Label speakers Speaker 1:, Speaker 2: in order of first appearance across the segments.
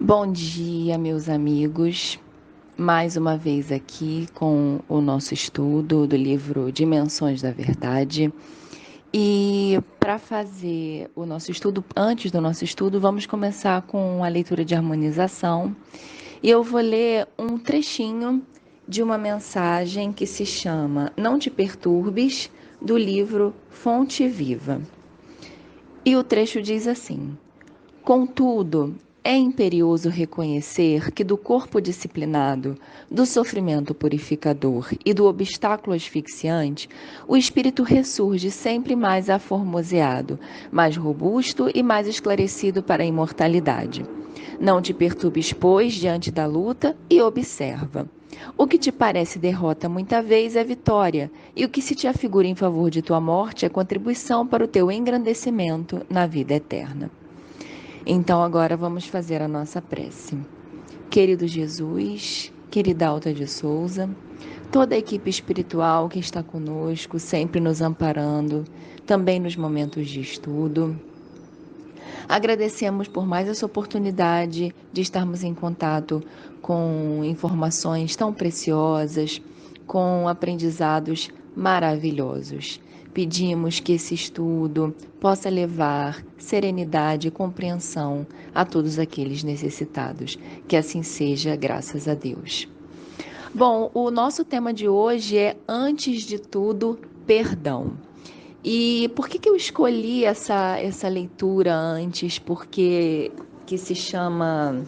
Speaker 1: Bom dia, meus amigos. Mais uma vez aqui com o nosso estudo do livro Dimensões da Verdade. E para fazer o nosso estudo, antes do nosso estudo, vamos começar com a leitura de harmonização. E eu vou ler um trechinho de uma mensagem que se chama Não Te Perturbes, do livro Fonte Viva. E o trecho diz assim: Contudo, é imperioso reconhecer que do corpo disciplinado, do sofrimento purificador e do obstáculo asfixiante, o espírito ressurge sempre mais aformoseado, mais robusto e mais esclarecido para a imortalidade. Não te perturbes, pois, diante da luta e observa. O que te parece derrota muita vez é vitória, e o que se te afigura em favor de tua morte é contribuição para o teu engrandecimento na vida eterna. Então agora vamos fazer a nossa prece. Querido Jesus, querida Alta de Souza, toda a equipe espiritual que está conosco, sempre nos amparando, também nos momentos de estudo. Agradecemos por mais essa oportunidade de estarmos em contato com informações tão preciosas, com aprendizados maravilhosos. Pedimos que esse estudo possa levar serenidade e compreensão a todos aqueles necessitados. Que assim seja, graças a Deus. Bom, o nosso tema de hoje é, antes de tudo, perdão. E por que eu escolhi essa leitura antes? Porque que se chama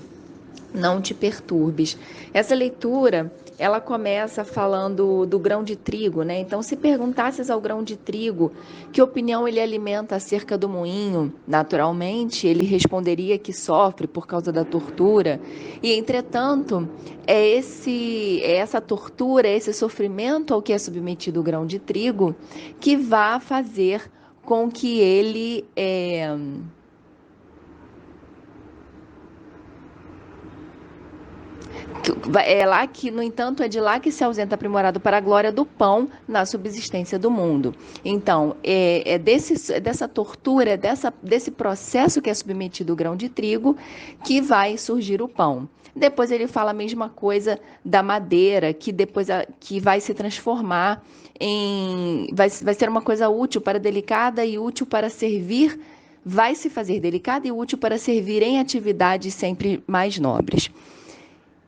Speaker 1: Não Te Perturbes. Essa leitura, ela começa falando do grão de trigo, né? Então, se perguntasses ao grão de trigo que opinião ele alimenta acerca do moinho, naturalmente, ele responderia que sofre por causa da tortura. E, entretanto, é essa tortura, esse sofrimento ao que é submetido o grão de trigo, que vai fazer com que ele é lá que, no entanto, é de lá que se ausenta aprimorado para a glória do pão na subsistência do mundo. Então, dessa tortura, desse processo que é submetido o grão de trigo, que vai surgir o pão. Depois ele fala a mesma coisa da madeira, que depois que vai se transformar vai ser uma coisa útil para delicada e útil para servir, vai se fazer delicada e útil para servir em atividades sempre mais nobres.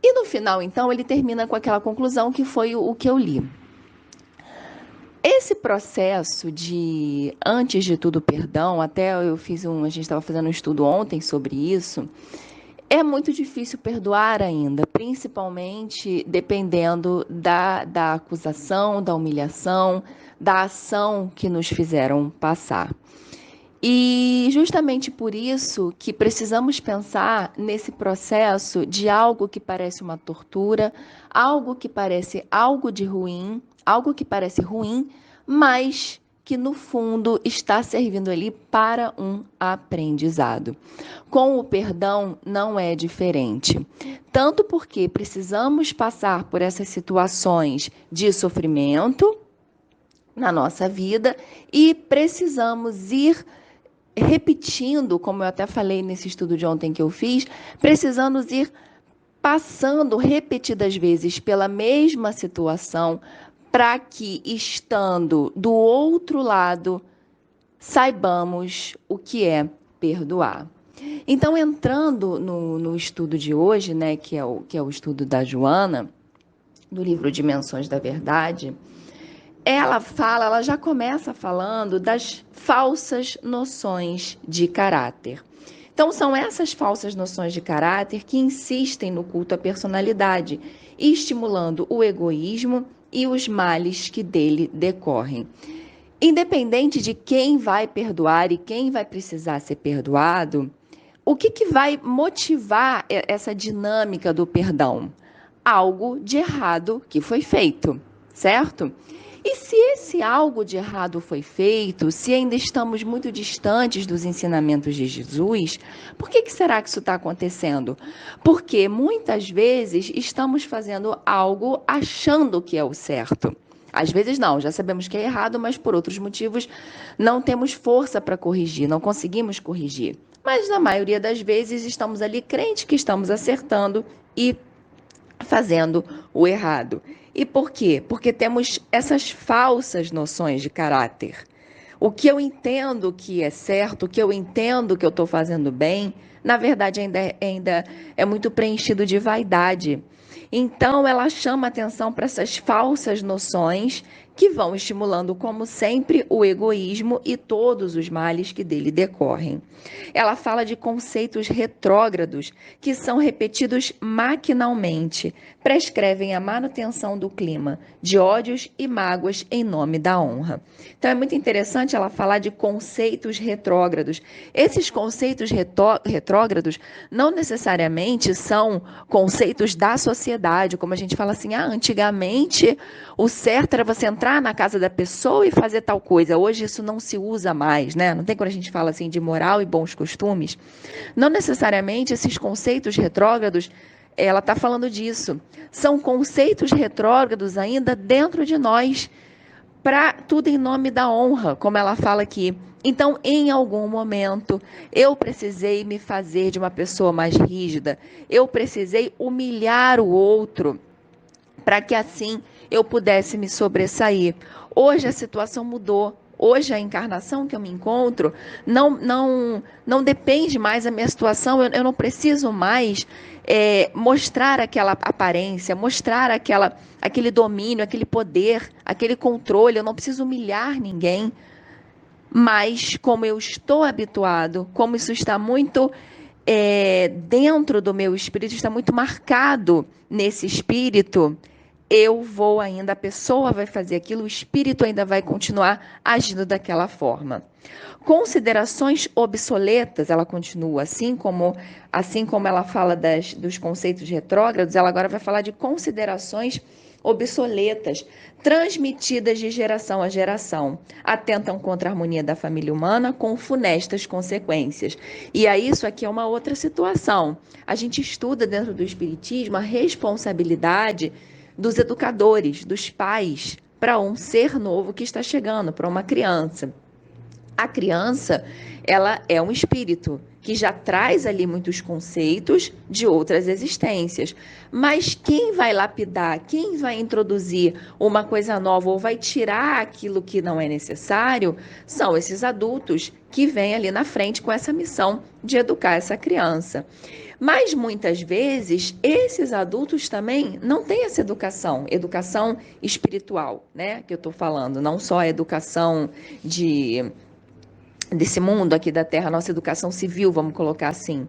Speaker 1: E no final, então, ele termina com aquela conclusão que foi o que eu li. Esse processo de, antes de tudo, perdão, até a gente estava fazendo um estudo ontem sobre isso, é muito difícil perdoar ainda, principalmente dependendo da acusação, da humilhação, da ação que nos fizeram passar. E justamente por isso que precisamos pensar nesse processo de algo que parece uma tortura, algo que parece algo de ruim, algo que parece ruim, mas que no fundo está servindo ali para um aprendizado. Com o perdão não é diferente. Tanto porque precisamos passar por essas situações de sofrimento na nossa vida e precisamos ir repetindo, como eu até falei nesse estudo de ontem que eu fiz, precisamos ir passando repetidas vezes pela mesma situação para que, estando do outro lado, saibamos o que é perdoar. Então, entrando no estudo de hoje, né, que é o estudo da Joana, do livro Dimensões da Verdade, ela já começa falando das falsas noções de caráter. Então, são essas falsas noções de caráter que insistem no culto à personalidade, estimulando o egoísmo e os males que dele decorrem. Independente de quem vai perdoar e quem vai precisar ser perdoado, o que vai motivar essa dinâmica do perdão? Algo de errado que foi feito, certo? E se esse algo de errado foi feito, se ainda estamos muito distantes dos ensinamentos de Jesus, por que será que isso está acontecendo? Porque muitas vezes estamos fazendo algo achando que é o certo. Às vezes não, já sabemos que é errado, mas por outros motivos não temos força para corrigir, não conseguimos corrigir. mas na maioria das vezes estamos ali crentes que estamos acertando e fazendo o errado. E por quê? Porque temos essas falsas noções de caráter. O que eu entendo que é certo, o que eu entendo que eu estou fazendo bem, na verdade ainda é muito preenchido de vaidade. Então ela chama atenção para essas falsas noções que vão estimulando, como sempre, o egoísmo e todos os males que dele decorrem. Ela fala de conceitos retrógrados que são repetidos maquinalmente, prescrevem a manutenção do clima de ódios e mágoas em nome da honra. Então é muito interessante ela falar de conceitos retrógrados. Esses conceitos retrógrados não necessariamente são conceitos da sociedade, como a gente fala assim, antigamente o certo era você entrar na casa da pessoa e fazer tal coisa. Hoje isso não se usa mais, né? Não tem quando a gente fala assim de moral e bons costumes. Não necessariamente esses conceitos retrógrados, ela está falando disso. São conceitos retrógrados ainda dentro de nós, para tudo em nome da honra, como ela fala aqui. Então, em algum momento, eu precisei me fazer de uma pessoa mais rígida, eu precisei humilhar o outro, para que assim eu pudesse me sobressair. Hoje a situação mudou. Hoje a encarnação que eu me encontro não depende mais da minha situação. Eu não preciso mais mostrar aquela aparência, mostrar aquele domínio, aquele poder, aquele controle. Eu não preciso humilhar ninguém. Mas como eu estou habituado, como isso está muito dentro do meu espírito, está muito marcado nesse espírito, eu vou ainda, a pessoa vai fazer aquilo, o espírito ainda vai continuar agindo daquela forma. Considerações obsoletas, ela continua, assim como ela fala dos conceitos retrógrados, ela agora vai falar de considerações obsoletas, transmitidas de geração a geração, atentam contra a harmonia da família humana com funestas consequências. E aí isso aqui é uma outra situação. A gente estuda dentro do espiritismo a responsabilidade dos educadores, dos pais, para um ser novo que está chegando, para uma criança. A criança, ela é um espírito que já traz ali muitos conceitos de outras existências. Mas quem vai lapidar, quem vai introduzir uma coisa nova ou vai tirar aquilo que não é necessário, são esses adultos que vêm ali na frente com essa missão de educar essa criança. Mas muitas vezes esses adultos também não têm essa educação espiritual, né? Que eu estou falando, não só a educação desse mundo aqui da Terra, nossa educação civil, vamos colocar assim.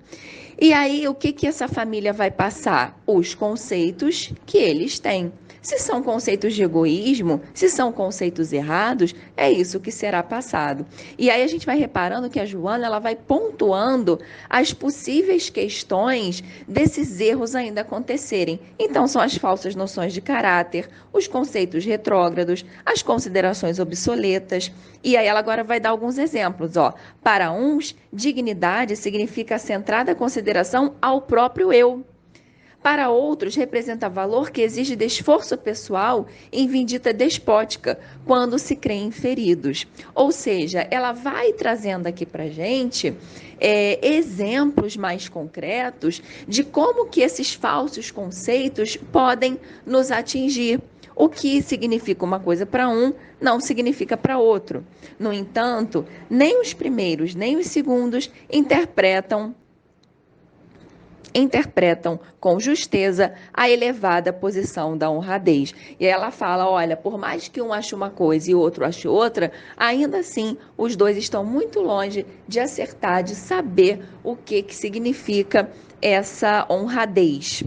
Speaker 1: E aí, o que essa família vai passar? Os conceitos que eles têm. Se são conceitos de egoísmo, se são conceitos errados, é isso que será passado. E aí a gente vai reparando que a Joana, ela vai pontuando as possíveis questões desses erros ainda acontecerem. Então, são as falsas noções de caráter, os conceitos retrógrados, as considerações obsoletas. E aí ela agora vai dar alguns exemplos. Para uns, dignidade significa a centrada consideração ao próprio eu. Para outros, representa valor que exige de esforço pessoal em vindita despótica, quando se creem feridos. Ou seja, ela vai trazendo aqui para a gente exemplos mais concretos de como que esses falsos conceitos podem nos atingir. O que significa uma coisa para um, não significa para outro. No entanto, nem os primeiros, nem os segundos interpretam com justeza a elevada posição da honradez. E ela fala, olha, por mais que um ache uma coisa e o outro ache outra, ainda assim os dois estão muito longe de acertar, de saber o que significa essa honradez.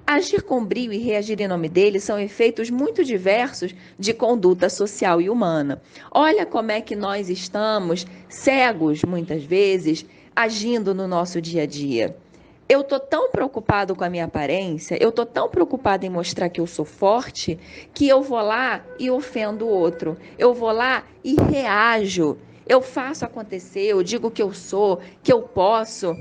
Speaker 1: Agir com brio e reagir em nome dele são efeitos muito diversos de conduta social e humana. Olha como é que nós estamos cegos, muitas vezes, agindo no nosso dia a dia. Eu estou tão preocupado com a minha aparência, eu estou tão preocupada em mostrar que eu sou forte, que eu vou lá e ofendo o outro. Eu vou lá e reajo. Eu faço acontecer, eu digo que eu sou, que eu posso.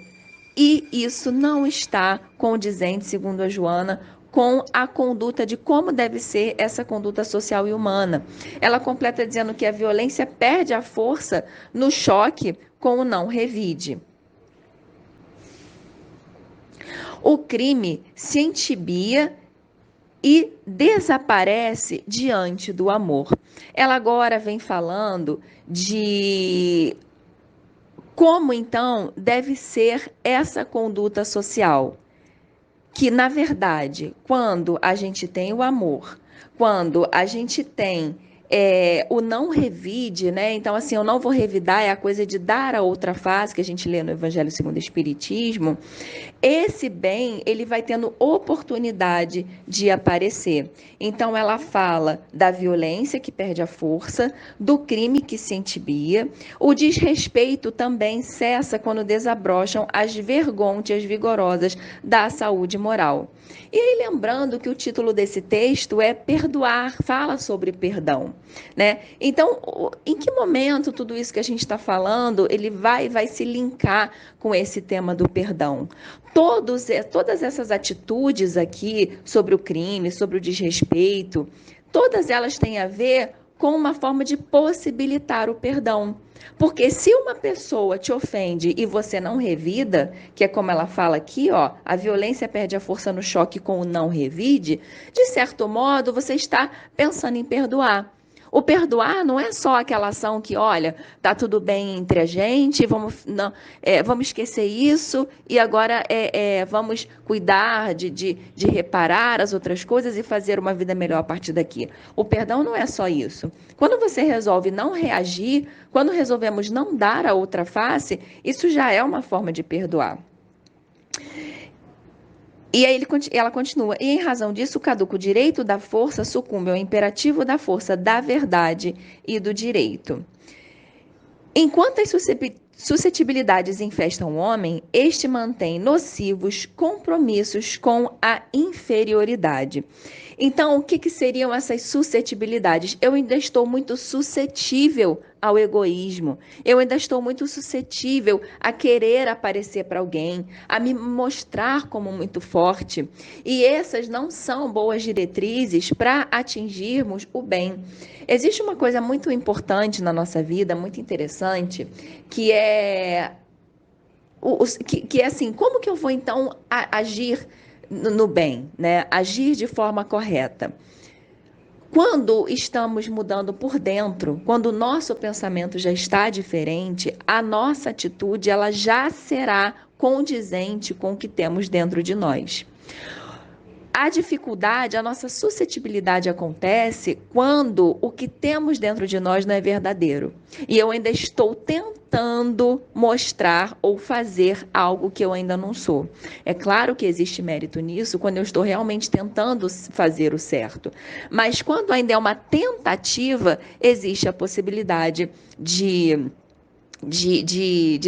Speaker 1: E isso não está condizente, segundo a Joana, com a conduta de como deve ser essa conduta social e humana. Ela completa dizendo que a violência perde a força no choque com o não revide. O crime se entibia e desaparece diante do amor. Ela agora vem falando de como então deve ser essa conduta social, que na verdade, quando a gente tem o amor, quando a gente tem o não revide, né? Então, assim, eu não vou revidar, é a coisa de dar a outra face, que a gente lê no Evangelho segundo o Espiritismo. Esse bem, ele vai tendo oportunidade de aparecer. Então, ela fala da violência que perde a força, do crime que se entibia, o desrespeito também cessa quando desabrocham as vergonhas vigorosas da saúde moral. E aí, lembrando que o título desse texto é Perdoar, fala sobre perdão, né? Então, em que momento tudo isso que a gente está falando, ele vai se linkar com esse tema do perdão? Todas essas atitudes aqui sobre o crime, sobre o desrespeito, todas elas têm a ver com uma forma de possibilitar o perdão. Porque se uma pessoa te ofende e você não revida, que é como ela fala aqui, ó, a violência perde a força no choque com o não revide, de certo modo você está pensando em perdoar. O perdoar não é só aquela ação que, olha, tá tudo bem entre a gente, vamos esquecer isso e agora vamos cuidar de reparar as outras coisas e fazer uma vida melhor a partir daqui. O perdão não é só isso. Quando você resolve não reagir, quando resolvemos não dar a outra face, isso já é uma forma de perdoar. E aí ela continua, e em razão disso, caduca o direito da força sucumbe ao imperativo da força da verdade e do direito. Enquanto as suscetibilidades infestam o homem, este mantém nocivos compromissos com a inferioridade. Então, o que seriam essas suscetibilidades? Eu ainda estou muito suscetível ao egoísmo, eu ainda estou muito suscetível a querer aparecer para alguém, a me mostrar como muito forte. E essas não são boas diretrizes para atingirmos o bem. Existe uma coisa muito importante na nossa vida, muito interessante, que é assim, como que eu vou então agir no bem, né? Agir de forma correta. Quando estamos mudando por dentro, quando o nosso pensamento já está diferente, a nossa atitude ela já será condizente com o que temos dentro de nós. A dificuldade, a nossa suscetibilidade acontece quando o que temos dentro de nós não é verdadeiro. E eu ainda estou tentando mostrar ou fazer algo que eu ainda não sou. É claro que existe mérito nisso quando eu estou realmente tentando fazer o certo. Mas quando ainda é uma tentativa, existe a possibilidade de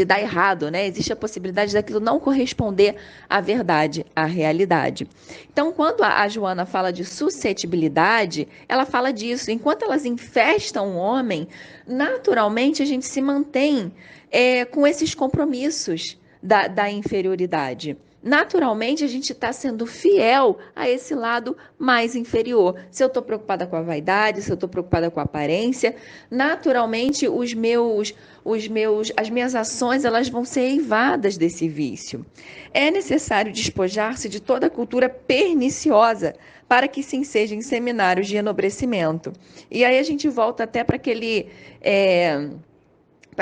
Speaker 1: dar errado, né? Existe a possibilidade daquilo não corresponder à verdade, à realidade. Então, quando a Joana fala de suscetibilidade, ela fala disso. Enquanto elas infestam o homem, naturalmente a gente se mantém com esses compromissos da inferioridade. Naturalmente, a gente está sendo fiel a esse lado mais inferior. Se eu estou preocupada com a vaidade, se eu estou preocupada com a aparência, naturalmente as minhas ações elas vão ser eivadas desse vício. É necessário despojar-se de toda a cultura perniciosa para que se ensejem seminários de enobrecimento. E aí a gente volta até para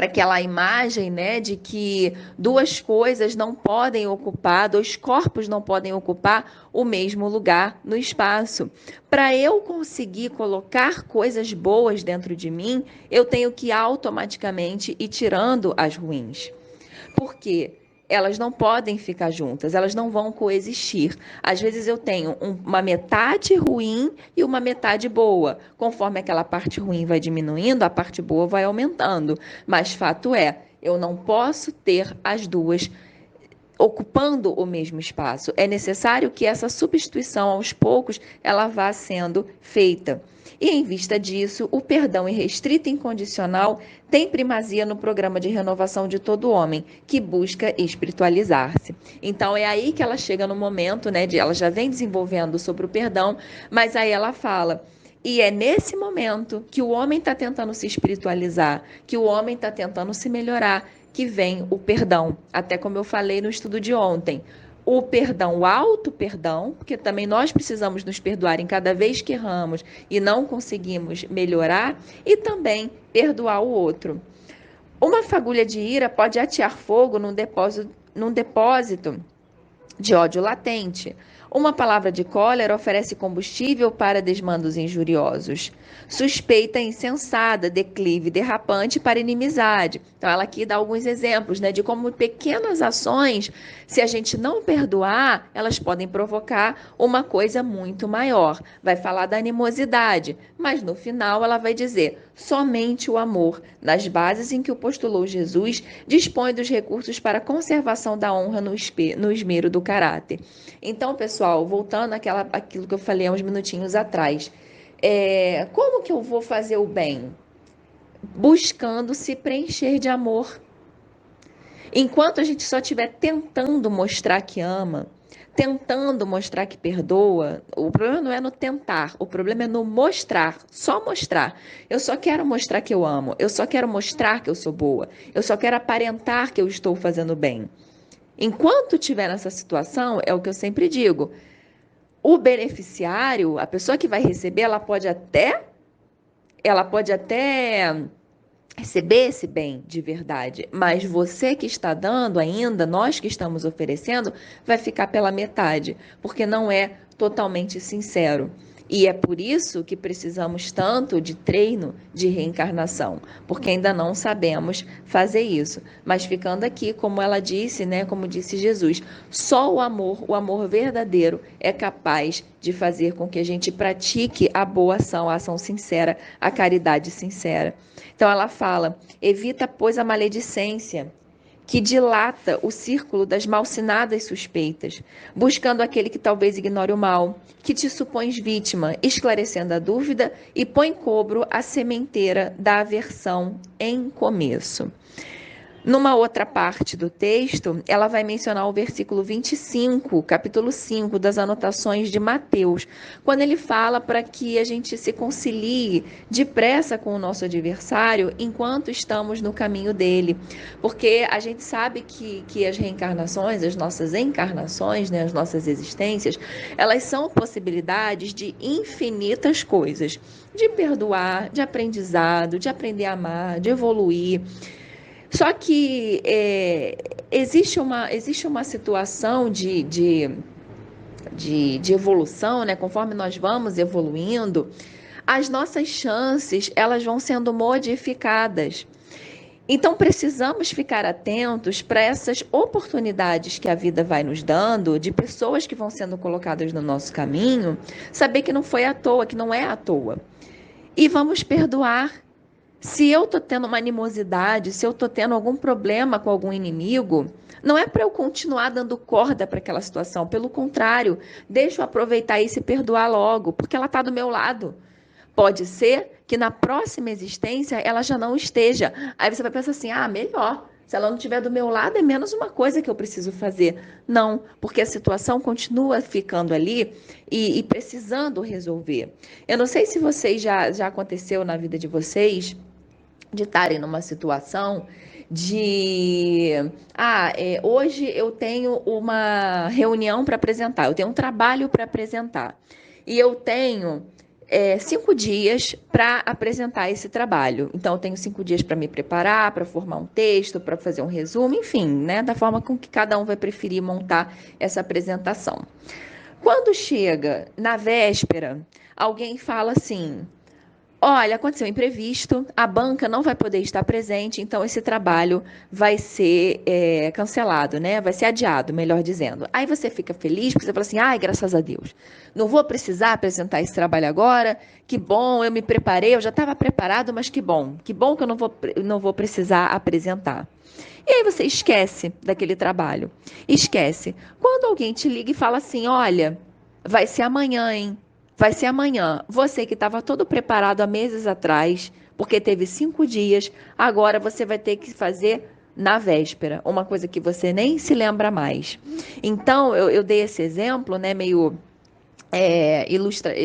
Speaker 1: aquela imagem, né, de que duas coisas não podem ocupar, dois corpos não podem ocupar o mesmo lugar no espaço. Para eu conseguir colocar coisas boas dentro de mim, eu tenho que automaticamente ir tirando as ruins. Por quê? Elas não podem ficar juntas, elas não vão coexistir. Às vezes eu tenho uma metade ruim e uma metade boa. Conforme aquela parte ruim vai diminuindo, a parte boa vai aumentando. Mas fato é, eu não posso ter as duas ocupando o mesmo espaço. É necessário que essa substituição aos poucos ela vá sendo feita. E em vista disso, o perdão irrestrito e incondicional tem primazia no programa de renovação de todo homem, que busca espiritualizar-se. Então é aí que ela chega no momento, né, ela já vem desenvolvendo sobre o perdão, mas aí ela fala: e é nesse momento que o homem está tentando se espiritualizar, que o homem está tentando se melhorar, que vem o perdão. Até como eu falei no estudo de ontem, o perdão, o auto-perdão, porque também nós precisamos nos perdoar em cada vez que erramos e não conseguimos melhorar, e também perdoar o outro. Uma fagulha de ira pode atear fogo num depósito de ódio latente. Uma palavra de cólera oferece combustível para desmandos injuriosos. Suspeita insensada, declive derrapante para inimizade. Então, ela aqui dá alguns exemplos, né, de como pequenas ações, se a gente não perdoar, elas podem provocar uma coisa muito maior. Vai falar da animosidade, mas no final ela vai dizer: somente o amor, nas bases em que o postulou Jesus, dispõe dos recursos para a conservação da honra no esmero do caráter. Então, pessoal, voltando àquilo que eu falei há uns minutinhos atrás, como que eu vou fazer o bem? Buscando se preencher de amor. Enquanto a gente só estiver tentando mostrar que ama, tentando mostrar que perdoa, o problema não é no tentar, o problema é no mostrar, só mostrar. Eu só quero mostrar que eu amo, eu só quero mostrar que eu sou boa, eu só quero aparentar que eu estou fazendo bem. Enquanto estiver nessa situação, é o que eu sempre digo, o beneficiário, a pessoa que vai receber, ela pode até receber esse bem de verdade, mas você que está dando ainda, nós que estamos oferecendo, vai ficar pela metade, porque não é totalmente sincero. E é por isso que precisamos tanto de treino de reencarnação, porque ainda não sabemos fazer isso. Mas ficando aqui, como ela disse, né, como disse Jesus, só o amor verdadeiro é capaz de fazer com que a gente pratique a boa ação, a ação sincera, a caridade sincera. Então ela fala: evita, pois, a maledicência, que dilata o círculo das malsinadas suspeitas, buscando aquele que talvez ignore o mal, que te supões vítima, esclarecendo a dúvida e põe cobro a sementeira da aversão em começo. Numa outra parte do texto, ela vai mencionar o versículo 25, capítulo 5 das anotações de Mateus, quando ele fala para que a gente se concilie depressa com o nosso adversário enquanto estamos no caminho dele. Porque a gente sabe que as reencarnações, as nossas encarnações, né, as nossas existências, elas são possibilidades de infinitas coisas. De perdoar, de aprendizado, de aprender a amar, de evoluir. Só que existe uma situação de evolução, né? Conforme nós vamos evoluindo, as nossas chances elas vão sendo modificadas. Então, precisamos ficar atentos para essas oportunidades que a vida vai nos dando, de pessoas que vão sendo colocadas no nosso caminho, saber que não foi à toa, que não é à toa. E vamos perdoar. Se eu estou tendo uma animosidade, se eu estou tendo algum problema com algum inimigo, não é para eu continuar dando corda para aquela situação. Pelo contrário, deixa eu aproveitar isso e perdoar logo, porque ela está do meu lado. Pode ser que na próxima existência ela já não esteja. Aí você vai pensar assim, melhor. Se ela não estiver do meu lado, é menos uma coisa que eu preciso fazer. Não, porque a situação continua ficando ali e precisando resolver. Eu não sei se vocês já aconteceu na vida de vocês, de estarem numa situação hoje eu tenho uma reunião para apresentar, eu tenho um trabalho para apresentar e eu tenho 5 dias para apresentar esse trabalho. Então, eu tenho 5 dias para me preparar, para formar um texto, para fazer um resumo, enfim, né, da forma com que cada um vai preferir montar essa apresentação. Quando chega na véspera, alguém fala assim: olha, aconteceu um imprevisto, a banca não vai poder estar presente, então esse trabalho vai ser cancelado, né? Vai ser adiado, melhor dizendo. Aí você fica feliz, porque você fala assim, graças a Deus, não vou precisar apresentar esse trabalho agora, que bom, eu me preparei, eu já estava preparado, mas que bom que eu não vou precisar apresentar. E aí você esquece daquele trabalho, esquece. Quando alguém te liga e fala assim, olha, vai ser amanhã, hein? Vai ser amanhã. Você que estava todo preparado há meses atrás, porque teve 5 dias, agora você vai ter que fazer na véspera, uma coisa que você nem se lembra mais. Então, eu dei esse exemplo, né, meio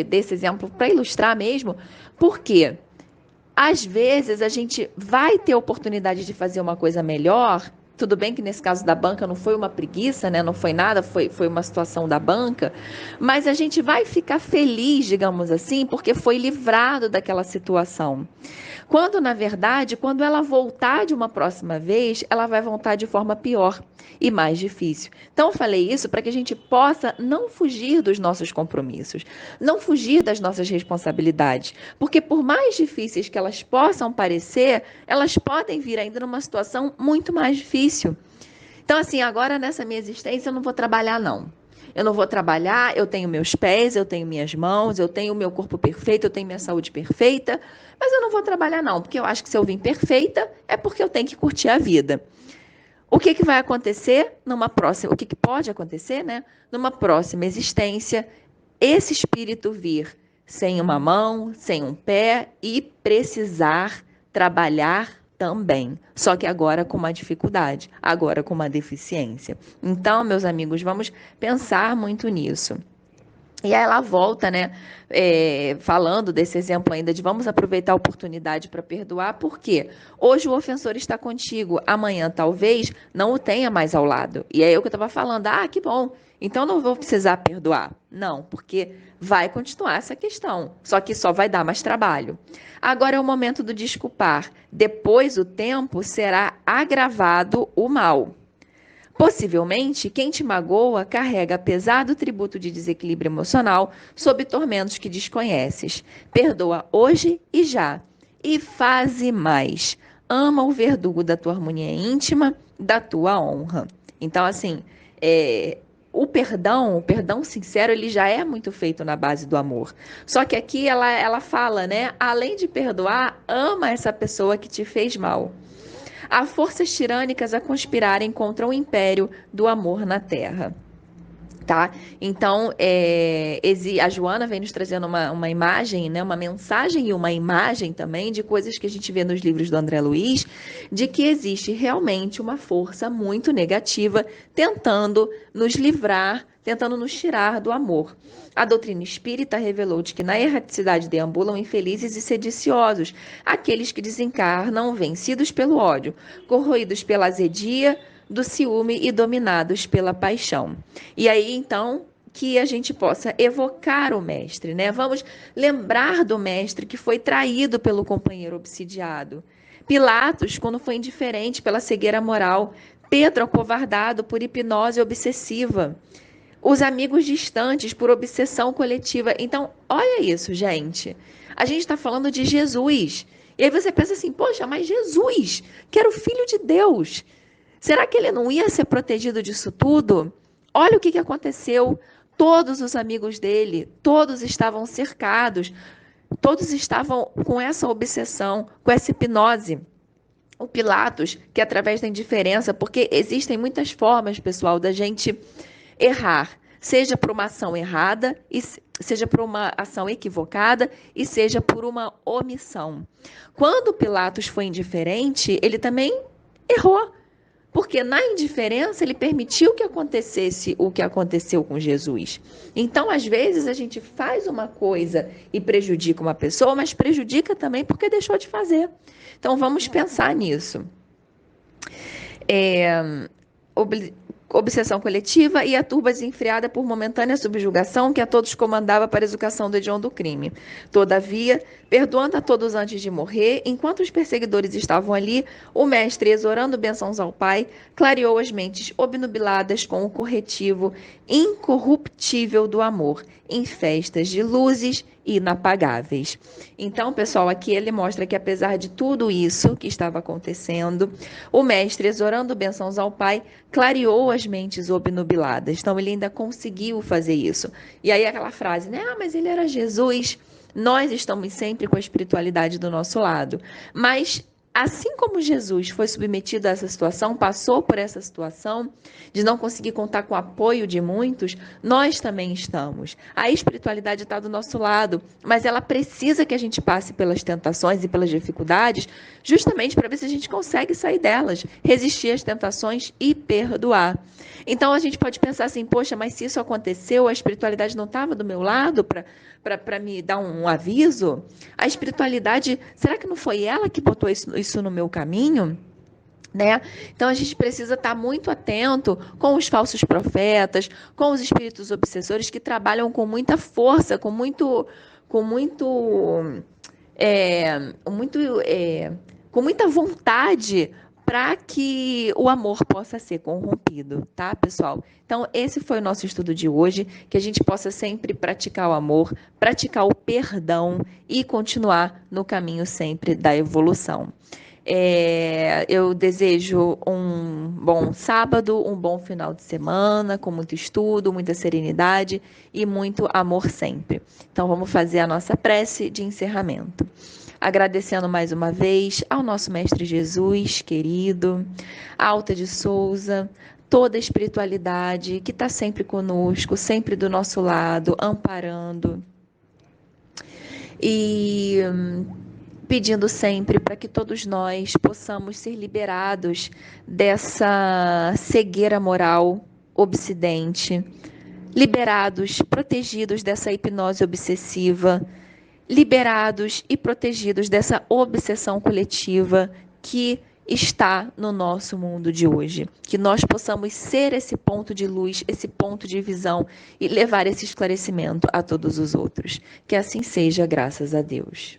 Speaker 1: desse exemplo para ilustrar mesmo, porque às vezes a gente vai ter oportunidade de fazer uma coisa melhor Tudo bem que nesse caso da banca não foi uma preguiça, né? Não foi nada, foi uma situação da banca, mas a gente vai ficar feliz, digamos assim, porque foi livrado daquela situação. Quando, na verdade, quando ela voltar de uma próxima vez, ela vai voltar de forma pior e mais difícil. Então, eu falei isso para que a gente possa não fugir dos nossos compromissos, não fugir das nossas responsabilidades, porque por mais difíceis que elas possam parecer, elas podem vir ainda numa situação muito mais difícil. Então, assim, agora nessa minha existência eu não vou trabalhar, não. Eu não vou trabalhar, eu tenho meus pés, eu tenho minhas mãos, eu tenho o meu corpo perfeito, eu tenho minha saúde perfeita, mas eu não vou trabalhar, não, porque eu acho que se eu vim perfeita é porque eu tenho que curtir a vida. O que vai acontecer numa próxima, o que pode acontecer, né? Numa próxima existência, esse espírito vir sem uma mão, sem um pé e precisar trabalhar também, só que agora com uma dificuldade, agora com uma deficiência. Então, meus amigos, vamos pensar muito nisso. E aí ela volta, né, falando desse exemplo ainda de vamos aproveitar a oportunidade para perdoar, porque hoje o ofensor está contigo, amanhã talvez não o tenha mais ao lado. E é eu que eu estava falando, que bom, então não vou precisar perdoar. Não, porque vai continuar essa questão, só que só vai dar mais trabalho. Agora é o momento do desculpar, depois o tempo será agravado o mal. Possivelmente, quem te magoa carrega pesado tributo de desequilíbrio emocional sob tormentos que desconheces. Perdoa hoje e já. E faze mais. Ama o verdugo da tua harmonia íntima, da tua honra. Então, assim, o perdão sincero, ele já é muito feito na base do amor. Só que aqui ela fala, né? Além de perdoar, ama essa pessoa que te fez mal. Há forças tirânicas a conspirarem contra o império do amor na Terra. Tá? Então, a Joana vem nos trazendo uma imagem, né? Uma mensagem e uma imagem também de coisas que a gente vê nos livros do André Luiz, de que existe realmente uma força muito negativa tentando nos livrar, tentando nos tirar do amor. A doutrina espírita revelou de que na erraticidade deambulam infelizes e sediciosos, aqueles que desencarnam vencidos pelo ódio, corroídos pela azedia, do ciúme e dominados pela paixão. E aí, então, que a gente possa evocar o mestre, né? Vamos lembrar do mestre que foi traído pelo companheiro obsidiado. Pilatos, quando foi indiferente pela cegueira moral. Pedro, acovardado por hipnose obsessiva. Os amigos distantes por obsessão coletiva. Então, olha isso, gente. A gente está falando de Jesus. E aí você pensa assim, poxa, mas Jesus, que era o Filho de Deus, será que ele não ia ser protegido disso tudo? Olha o que aconteceu. Todos os amigos dele, todos estavam cercados, todos estavam com essa obsessão, com essa hipnose. O Pilatos, que através da indiferença, porque existem muitas formas, pessoal, da gente errar, seja por uma ação errada, seja por uma ação equivocada e seja por uma omissão. Quando Pilatos foi indiferente, ele também errou. Porque na indiferença ele permitiu que acontecesse o que aconteceu com Jesus. Então, às vezes, a gente faz uma coisa e prejudica uma pessoa, mas prejudica também porque deixou de fazer. Então, vamos pensar nisso. Obsessão coletiva e a turba desenfreada por momentânea subjugação que a todos comandava para a execução do hediondo crime. Todavia, perdoando a todos antes de morrer, enquanto os perseguidores estavam ali, o mestre, exorando bênçãos ao Pai, clareou as mentes obnubiladas com o corretivo incorruptível do amor, em festas de luzes inapagáveis. Então, pessoal, aqui ele mostra que apesar de tudo isso que estava acontecendo, o mestre, exorando bênçãos ao Pai, clareou as mentes obnubiladas. Então, ele ainda conseguiu fazer isso. E aí aquela frase, né? Mas ele era Jesus. Nós estamos sempre com a espiritualidade do nosso lado. Mas assim como Jesus foi submetido a essa situação, passou por essa situação de não conseguir contar com o apoio de muitos, nós também estamos. A espiritualidade está do nosso lado, mas ela precisa que a gente passe pelas tentações e pelas dificuldades, justamente para ver se a gente consegue sair delas, resistir às tentações e perdoar. Então a gente pode pensar assim, poxa, mas se isso aconteceu, a espiritualidade não estava do meu lado para me dar um aviso? A espiritualidade, será que não foi ela que botou isso no meu caminho? né? Então a gente precisa estar muito atento com os falsos profetas, com os espíritos obsessores que trabalham com muita força, com muito, muito, com muita vontade para que o amor possa ser corrompido, tá, pessoal? Então, esse foi o nosso estudo de hoje, que a gente possa sempre praticar o amor, praticar o perdão e continuar no caminho sempre da evolução. Eu desejo um bom sábado, um bom final de semana, com muito estudo, muita serenidade e muito amor sempre. Então, vamos fazer a nossa prece de encerramento. Agradecendo mais uma vez ao nosso Mestre Jesus, querido, a Alta de Souza, toda a espiritualidade que está sempre conosco, sempre do nosso lado, amparando. E pedindo sempre para que todos nós possamos ser liberados dessa cegueira moral obsidente, liberados, protegidos dessa hipnose obsessiva, liberados e protegidos dessa obsessão coletiva que está no nosso mundo de hoje. Que nós possamos ser esse ponto de luz, esse ponto de visão e levar esse esclarecimento a todos os outros. Que assim seja, graças a Deus.